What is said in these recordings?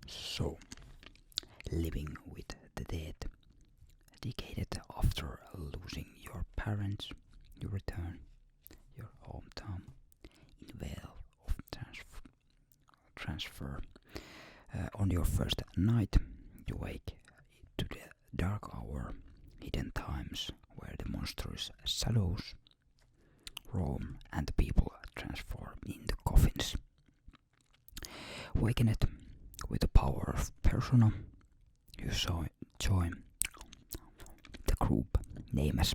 So, living with the dead. A decade after losing your parents, you return your hometown in veil of transfer. On your first night, you wake to the dark hour, hidden times where the monstrous shadows roam and the people transform into coffins. Wakened with the power of persona, you join the group named as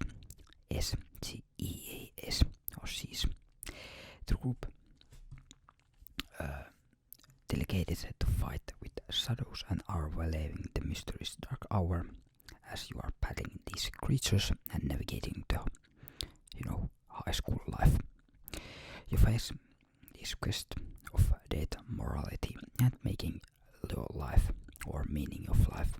SGEAS or SEAS. The group delegated to fight with shadows and are leaving the mysterious dark hour as you are battling these creatures and navigating the high school life. You face this quest of death, morality, and making your life or meaning of life,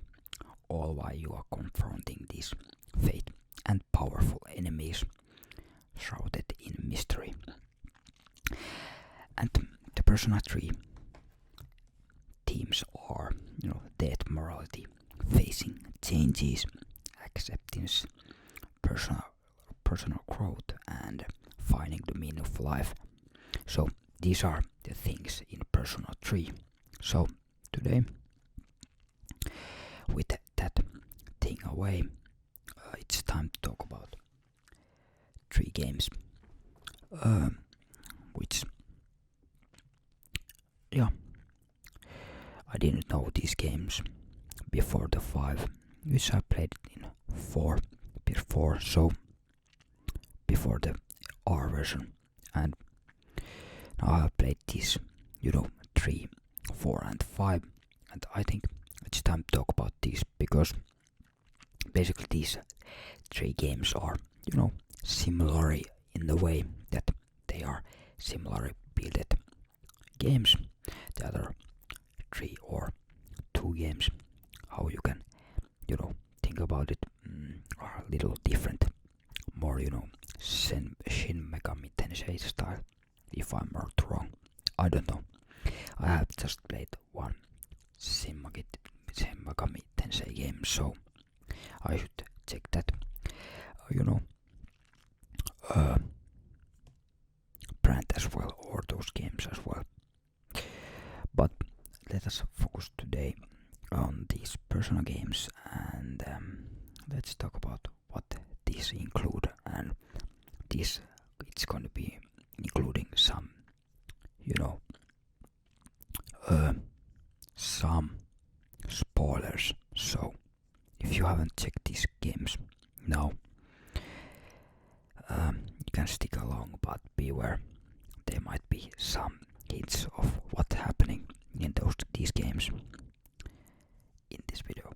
all while you are confronting these fate and powerful enemies shrouded in mystery. And the Persona 3 themes are, death, morality, facing changes, acceptance, personal growth, and finding the meaning of life. So these are the things in Persona 3. So today, with that thing away, it's time to talk about 3 games, which, I didn't know these games before the 5, which I played in 4 before, so before the R version, and now I have played these, 3, 4 and 5, and I think it's time to talk about these because basically these 3 games are, similar in the way that they are similarly built games. The other 3 or 2 games, how you can, think about it, are a little different. More, Shin Megami Tensei style. If I'm not wrong, I don't know. I have just played one Shin Megami Tensei game, so I should check that. Brand as well, or those games as well. But let us focus today on these Persona games, and let's talk about what these include. And this, it's going to be including some, some spoilers. So if you haven't checked these games now, you can stick along, but beware, there might be some hints of what's happening in these games in this video.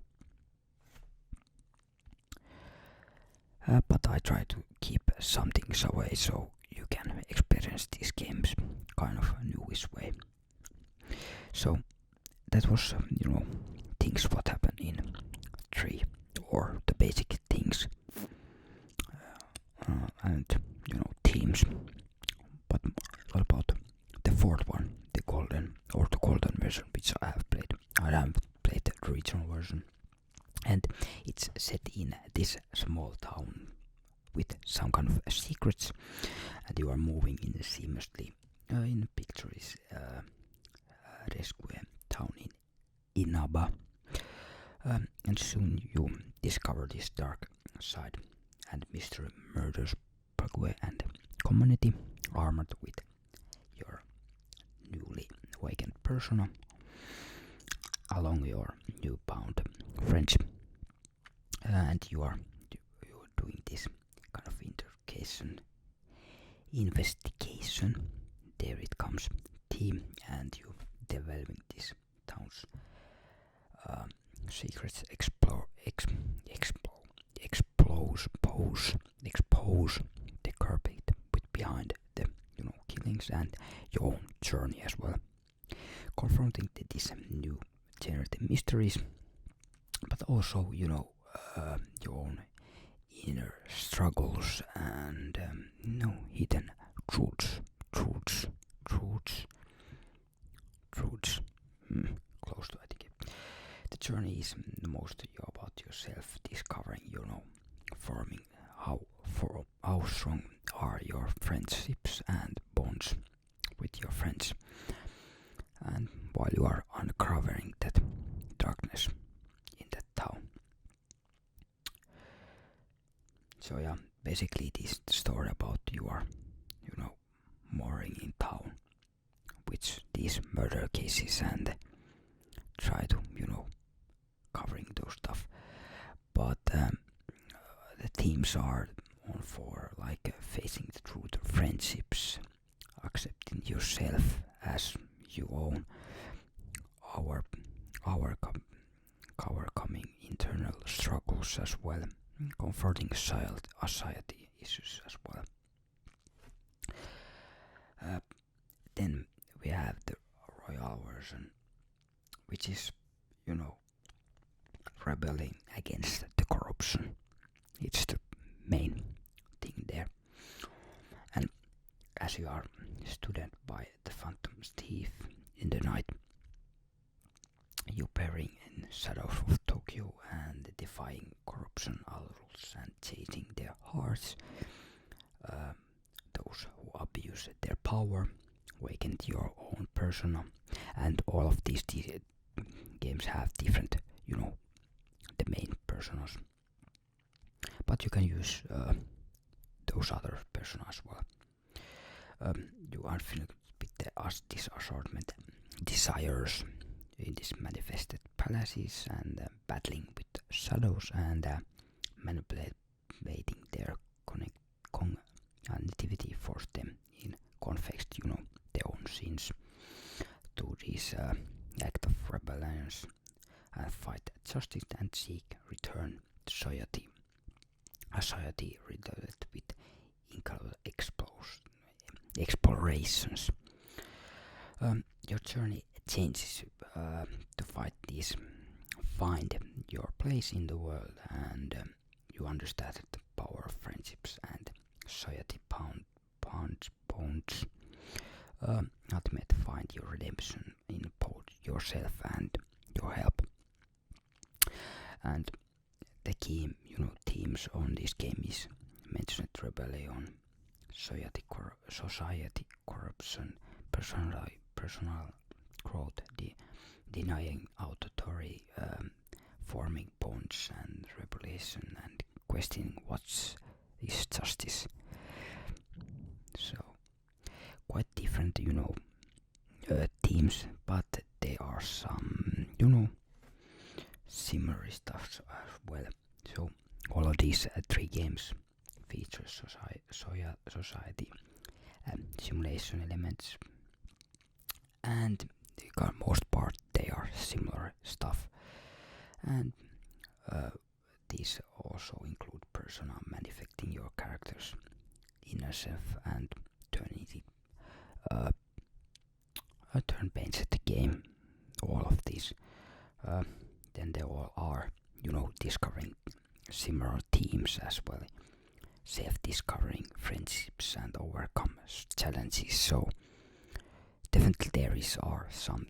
But I try to keep some things away so you can experience these games kind of newish way. So that was, things what happened in 3, or the basic things, and themes. But what about the 4th one, the golden version, which I have played? I haven't played the original version, and it's set in this small town with some kind of secrets, and you are moving in seamlessly in a picturesque rescue town in Inaba, and soon you discover this dark side and mystery murders Paraguay and community armored with your newly awakened persona along your newfound friends, and you are doing this kind of investigation. There it comes team, and you developing this town's secrets, expose the culprit with behind the killings and your own journey as well, confronting these new generative mysteries, but also your own inner struggles and hidden truths. Close to, I think. journey is mostly about yourself, discovering, forming how strong are your friendships and bonds with your friends, and while you are uncovering that darkness in that town. So yeah, basically this is the story about you are, mooring in town with these murder cases and try to, covering those stuff. But the themes are on for like facing the truth of friendships, accepting yourself as you own, overcoming internal struggles as well, confronting society issues as well. Then we have the royal version, which is, rebelling against the corruption. It's the main thing there. And as you are student by the Phantom's thief in the night, you peering in shadows of Tokyo and defying corruption rules and chasing their hearts. Those who abuse their power, awaken your own persona, and all of these games have different, the main personas. But you can use those other personas as well. You unfill with this assortment desires in these manifested palaces and battling with shadows and manipulating their connectivity force them in confess, their own sins to this act of rebellion and fight justice and seek return to society. A society related with incredible explorations. Your journey changes to find your place in the world, and you understand the power of friendships and society bonds. Ultimate find your redemption in both yourself and your help. And the key, themes on this game is mentioned rebellion, society corruption, personal growth, denying authority, forming bonds and rebellion, and questioning what is justice. So quite different, themes, but there are some, similar stuff as well. So all of these three games feature society simulation elements, and for most part they are similar stuff. And these also include persona, manifesting your character's inner self and turning it a turn-based game. All of these, then they all are, discovering similar themes as well, self-discovering friendships and overcome challenges. So definitely there are some,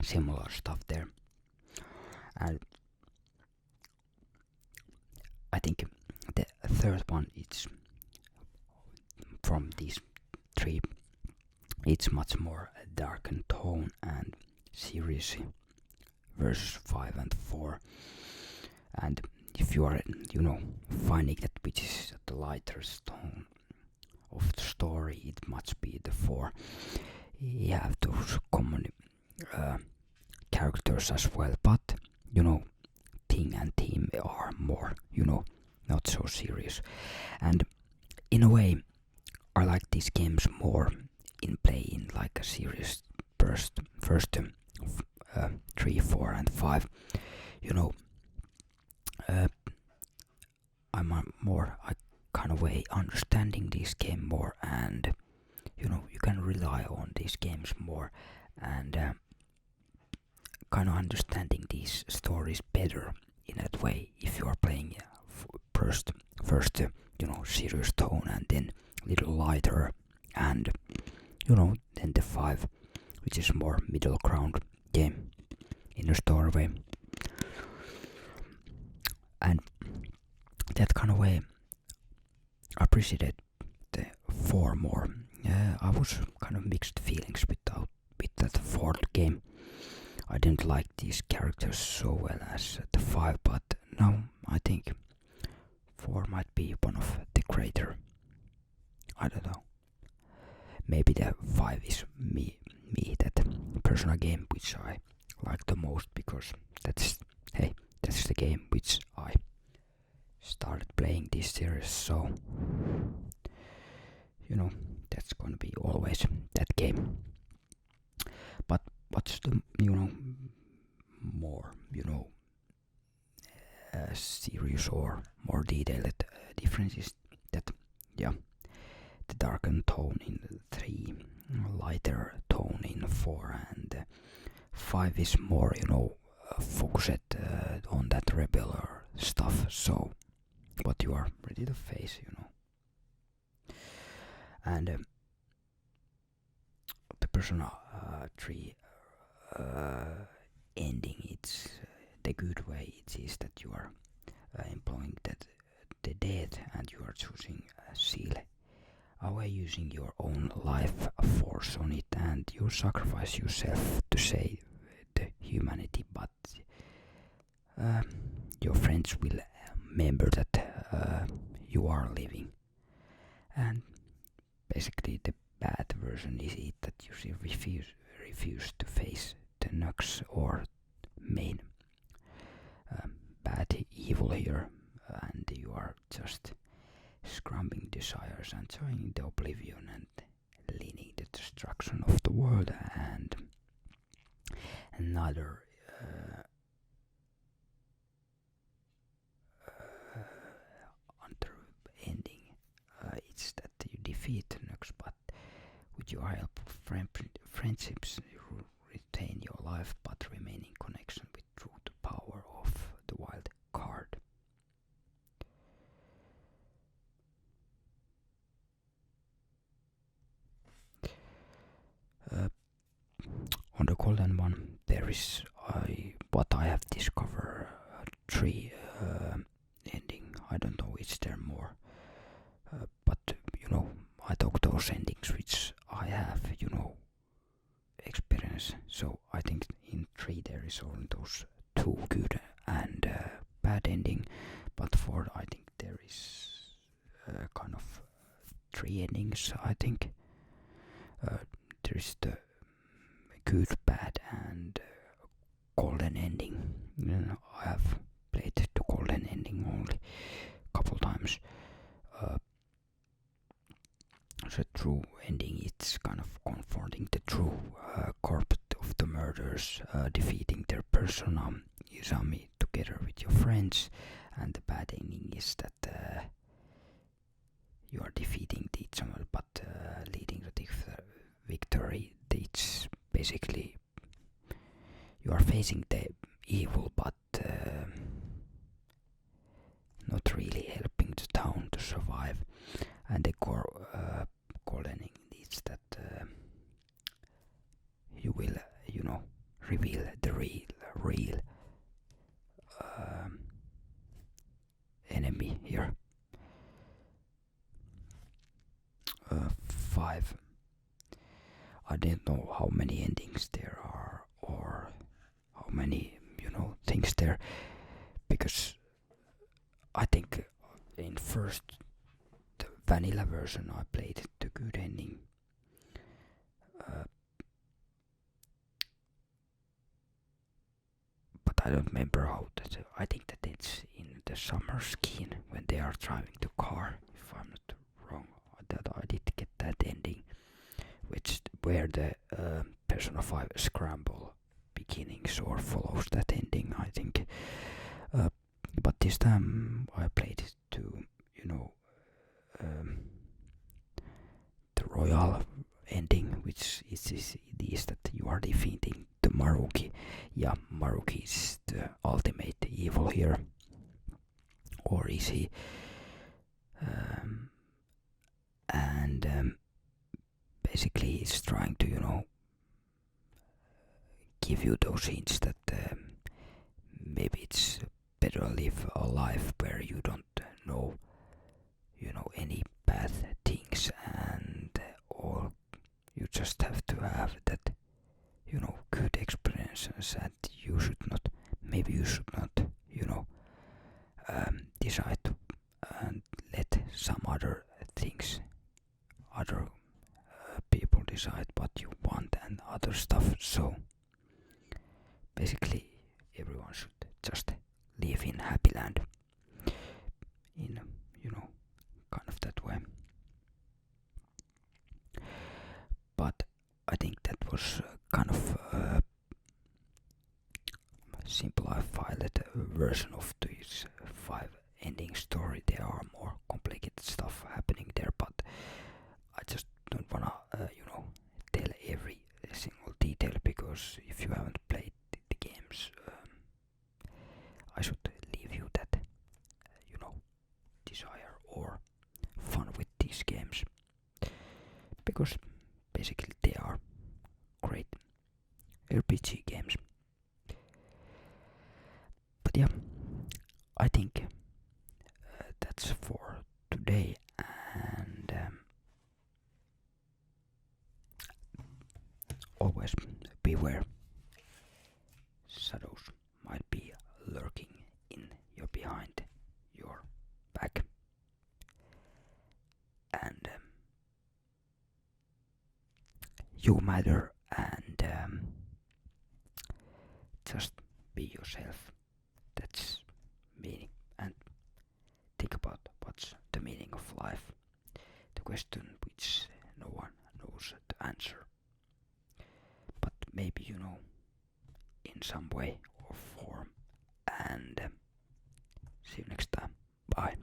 similar stuff there. And I think the third one is from these three. It's much more dark in tone and serious versus 5 and 4. And if you are, finding that which is the lighter tone of the story, it must be the 4. You have those common characters as well, but thing and theme are more, not so serious. And in a way, I like these games more in playing like a serious first 3, 4 and 5. I kind of way understanding this game more, and you can rely on these games more, and kind of understanding these stories better in that way. If you are playing first serious tone and then little lighter, and then the 5 which is more middle ground game in a story way. And that kind of way I appreciated the 4 more. I was kind of mixed feelings with that 4th game. I didn't like these characters so well as the 5, but now I think 4 might be one of the greater. I don't know. Maybe the 5 is me that Persona game which I like the most, because that's the game which I started playing this series, so that's gonna be always that game. But what's the more serious or more detailed difference is that the darkened tone in 3, lighter tone in 4, and 5 is more focused on that rebel stuff. So what you are ready to face, and the Persona 3 ending, it's the good way. It is that you are employing the death, and you are choosing a seal away using your own life force on it, and you sacrifice yourself to save the humanity, but your friends will remember that you are living. And basically the bad version is it that you refuse to face the Nux or main bad evil here, and you are just scrubbing desires and trying the oblivion and leading the destruction of the world. And another under ending, it's that you defeat Nux, but with your help of friendships you retain your life but remain in connection with truth power of the wild card. On the golden one, there is what I have discovered 3 ending. I don't know is there more, but I took those endings which I have experience. So I think in 3 there is only those 2 good and bad ending, but 4 I think there is kind of 3 endings. I think there is the good, bad, and golden ending. I have played the golden ending only a couple times. The true ending, it's kind of confronting the true corpse of the murderers, defeating their persona, Izami, together with your friends. And the bad ending is that you are defeating the Izami, but leading to the victory. It's basically you are facing the evil, but not really helping the town to survive. And the golden ending is that you will, reveal the real enemy here. 5. I don't know how many endings there are or how many things there, because I think in first the vanilla version I played the good ending, but I don't remember how that. I think that it's in the summer skin when they are driving the car, if I'm not wrong, that I did get that ending, where the Persona 5 Scramble beginnings or follows that ending, I think. But this time I played it to the royal ending, which is that you are defeating the Maruki. Yeah, Maruki is the ultimate evil here, or is he? And basically he's trying to give you those hints that maybe it's better live a life where you don't know, any bad things, and all you just have to have that, good experiences, and maybe you should not, decide to let some other things, other people decide what you want and other stuff. So basically, everyone should just live in happy land, in kind of that way. But I think that was kind of a simplified version of this 5 ending story. There are more complicated stuff happening there, but I just don't wanna, tell every single detail, because if you haven't played the games, I should leave you that, desire or fun with these games, because basically they are great RPG games. But yeah, I think that's for today, and always beware. Shadows might be lurking in your behind your back, and you matter, and just be yourself. That's meaning, and think about what's the meaning of life. The question which no one knows the answer, but maybe you know in some way or form. And see you next time. Bye.